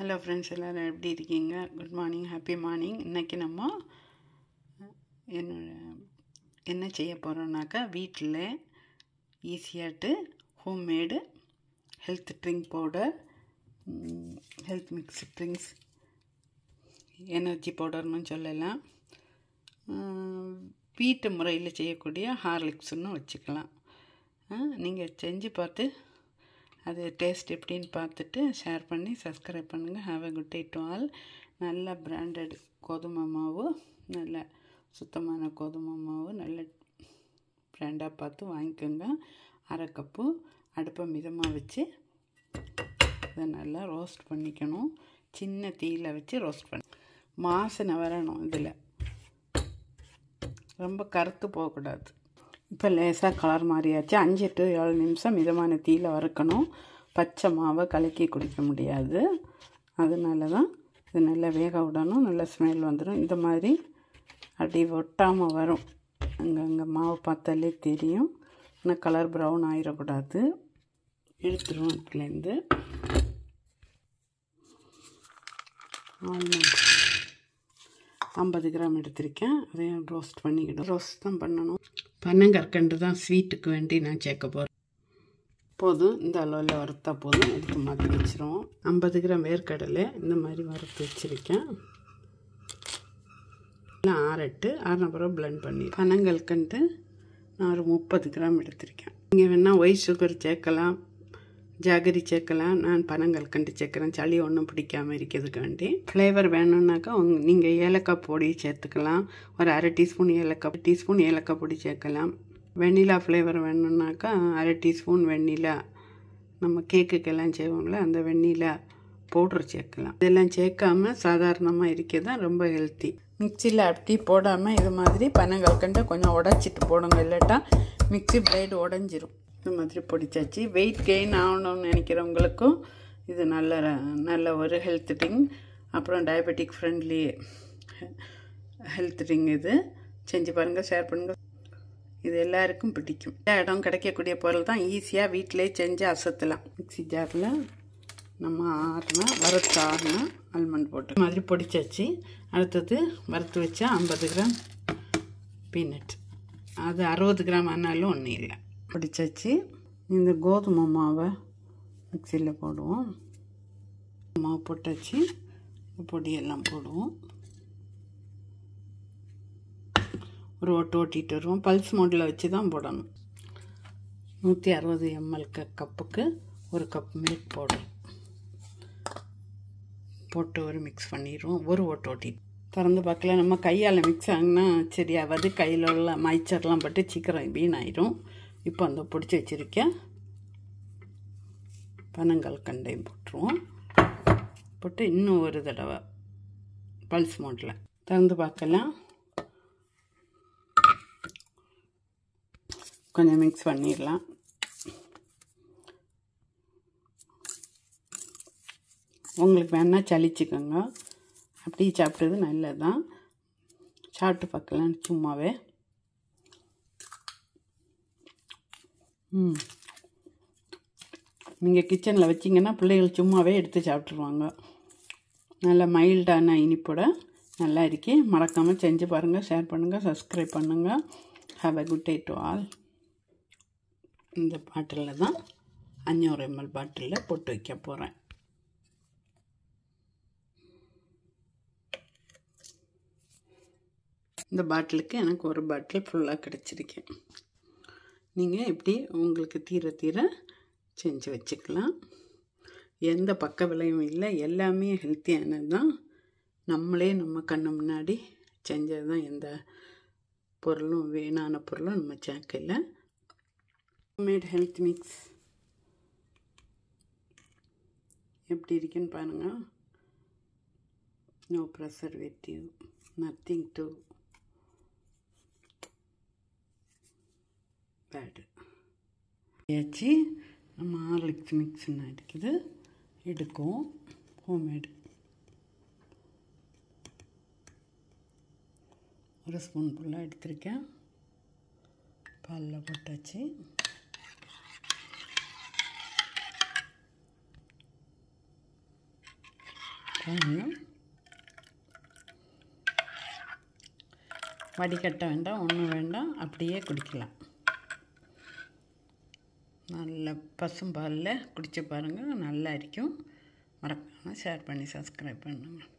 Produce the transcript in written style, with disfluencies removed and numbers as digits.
Hello friends, எல்லோரும் எப்படி இருக்கீங்க? Good morning, happy morning. இன்றைக்கி நம்ம என்ன செய்ய போகிறோம்னாக்கா, வீட்டில் ஈஸியாட்டு homemade health drink powder, health mix drinks, energy பவுடர்னு சொல்லலாம். வீட்டு முறையில் செய்யக்கூடிய ஹார்லிக்ஸ்ன்னு வச்சுக்கலாம். நீங்கள் செஞ்சு பார்த்து அது டேஸ்ட் எப்படின்னு பார்த்துட்டு ஷேர் பண்ணி சப்ஸ்கிரைப் பண்ணுங்கள். Have a good day to all. நல்ல பிராண்டட் கோதுமை மாவு, நல்ல சுத்தமான கோதுமை மாவு, நல்ல பிராண்டாக பார்த்து வாங்கிக்கோங்க. 1/2 கப்பு அடுப்பை மிதமாக வச்சு அதை நல்லா ரோஸ்ட் பண்ணிக்கணும். சின்ன தீயில் வச்சு ரோஸ்ட் பண்ணி வாசனை வரணும். இதில் ரொம்ப கருத்து போகக்கூடாது. இப்போ லேசாக கலர் மாறியாச்சு. 5 to 7 நிமிஷம் மிதமான தீயில் வறுக்கணும். பச்சை மாவை கலக்கி குடிக்க முடியாது. அதனால தான் இது நல்லா வேக விடணும். நல்ல ஸ்மெல் வந்துடும். இந்த மாதிரி அப்படி ஒட்டாமல் வரும். அங்கே மாவு பார்த்தாலே தெரியும். ஆனால் கலர் ப்ரௌன் ஆகிடக்கூடாது. எடுத்துருவோம். இதுலேருந்து ஆல்மண்ட் 50 கிராம் எடுத்திருக்கேன். அதையும் ரோஸ்ட் பண்ணிக்கிடும். ரோஸ்ட் தான் பண்ணணும். பனங்கற்கண்டு தான் ஸ்வீட்டுக்கு வேண்டி நான் சேர்க்க போகிறேன். போதும், இந்த அளவில் வறுத்தா போதும். எடுத்து மாற்றி வச்சுருவோம். 50 கிராம் வேர்க்கடலை இந்த மாதிரி வறுத்து வச்சுருக்கேன். எல்லாம் ஆறின பிறகு பிளெண்ட் பண்ணி பனங்கற்கண்டு நான் ஒரு 30 கிராம் எடுத்திருக்கேன். நீங்கள் வேணால் ஒயிட் சுகர் சேர்க்கலாம், ஜாகரி சேர்க்கலாம். நான் பனங்கற்கண்டு சேர்க்குறேன். சளி ஒன்றும் பிடிக்காமல் இருக்கிறதுக்கு வேண்டி. ஃப்ளேவர் வேணும்னாக்கா நீங்கள் ஏலக்காய் பொடி சேர்த்துக்கலாம். ஒரு 1/2 டீஸ்பூன் ஏலக்காய் பொடி சேர்க்கலாம். வெண்ணிலா ஃப்ளேவர் வேணும்னாக்கா 1/2 டீஸ்பூன் வெண்ணிலா, நம்ம கேக்குக்கெல்லாம் செய்வோம்ல அந்த வெண்ணிலா பவுட்ரு சேர்க்கலாம். இதெல்லாம் சேர்க்காமல் சாதாரணமாக இருக்கிறது தான் ரொம்ப ஹெல்த்தி. மிக்சியில் அப்படி போடாமல் இது மாதிரி பனங்கற்கண்டை கொஞ்சம் உடச்சிட்டு போடுங்க. இல்லாட்டா மிக்சி பிளேடு உடஞ்சிரும். இந்த மாதிரி பொடிச்சாச்சு. வெயிட் கெயின் ஆகணும்னு நினைக்கிறவங்களுக்கும் இது நல்ல ஒரு ஹெல்த் ட்ரிங்க். அப்புறம் டயபெட்டிக் ஃப்ரெண்ட்லி ஹெல்த் ட்ரிங்க். இது செஞ்சு பாருங்கள், ஷேர் பண்ணுங்கள். இது எல்லாருக்கும் பிடிக்கும். எல்லா இடம் கிடைக்கக்கூடிய பொருள் தான். ஈஸியாக வீட்டிலே செஞ்சு அசத்தலாம். மிக்சி ஜாரில் நம்ம வறுத்து ஆறினா ஆல்மண்ட் போட்டு இது மாதிரி பொடிச்சாச்சு. அடுத்தது வறுத்து வச்சா 50 கிராம் பீனட். அது 60 கிராம் ஆனாலும் ஒன்றும் இல்லை. பிடிச்சாச்சு. இந்த கோதுமை மாவை மிக்சியில் போடுவோம். மாவு போட்டாச்சு. பொடியெல்லாம் போடுவோம். ஒரு ஓட்டிட்டு வருவோம். பல்ஸ் மோடில் வச்சு தான் போடணும். 160 ml கப்புக்கு 1 கப் மில்க் போடுறோம். போட்டு ஒரு மிக்ஸ் பண்ணிடுவோம். ஒரு ஓட்டி திறந்து பார்க்கல. நம்ம கையால் மிக்ஸ் ஆகினா சரியாவது. கையில் உள்ள மைச்சர்லாம் பட்டு சீக்கிரம் வீணாயிடும். இப்போ அந்த பிடிச்சி வச்சுருக்கேன் பனங்கற்கண்டையும் போட்டுருவோம். போட்டு இன்னும் ஒரு தடவை பல்ஸ் மோட்டில் திறந்து பார்க்கலாம். கொஞ்சம் மிக்ஸ் பண்ணிடலாம். உங்களுக்கு வேணால் சளிச்சுக்கோங்க. அப்படி சாப்பிட்றது நல்லது தான். சாப்பிட்டு பார்க்கலாம் சும்மாவே. நீங்கள் கிச்சனில் வச்சிங்கன்னா பிள்ளைகள் சும்மாவே எடுத்து சாப்பிட்ருவாங்க. நல்ல மைல்டான இனிப்போட நல்லா இருக்கே. மறக்காமல் செஞ்சு பாருங்கள், ஷேர் பண்ணுங்கள், சப்ஸ்கிரைப் பண்ணுங்கள். Have a good day to all. இந்த பாட்டிலில் தான் 500 ml பாட்டிலில் போட்டு வைக்க போகிறேன். இந்த பாட்டிலுக்கு எனக்கு ஒரு பாட்டில் ஃபுல்லாக கிடச்சிருக்கேன். நீங்கள் இப்படி உங்களுக்கு தீர செஞ்சு வச்சுக்கலாம். எந்த பக்க விளைவும் இல்லை. எல்லாமே ஹெல்த்தியானது தான். நம்மளே நம்ம கண்ணு முன்னாடி செஞ்சது தான். எந்த பொருளும் வீணான பொருளும் நம்ம சேர்க்கல. ஹோம்மேட் ஹெல்த் மிக்ஸ் எப்படி இருக்குன்னு பாருங்கள். No preservative, nothing to bad. ஏச்சு நம்ம ஹார்லிக்ஸ் மிக்ஸ்ன்னு இருக்குது. எடுக்கும் ஹோம்மேடு. 1 ஸ்பூன் ஃபுல்லாக எடுத்திருக்கேன். பாலில் போட்டாச்சு. வடிகட்ட வேண்டாம், ஒன்றும் வேண்டாம், அப்படியே குடிக்கலாம். நல்ல பசும்பாலில் குடித்து பாருங்கள், நல்லா இருக்கும். மறக்காமல் ஷேர் பண்ணி சப்ஸ்கிரைப் பண்ணுங்கள்.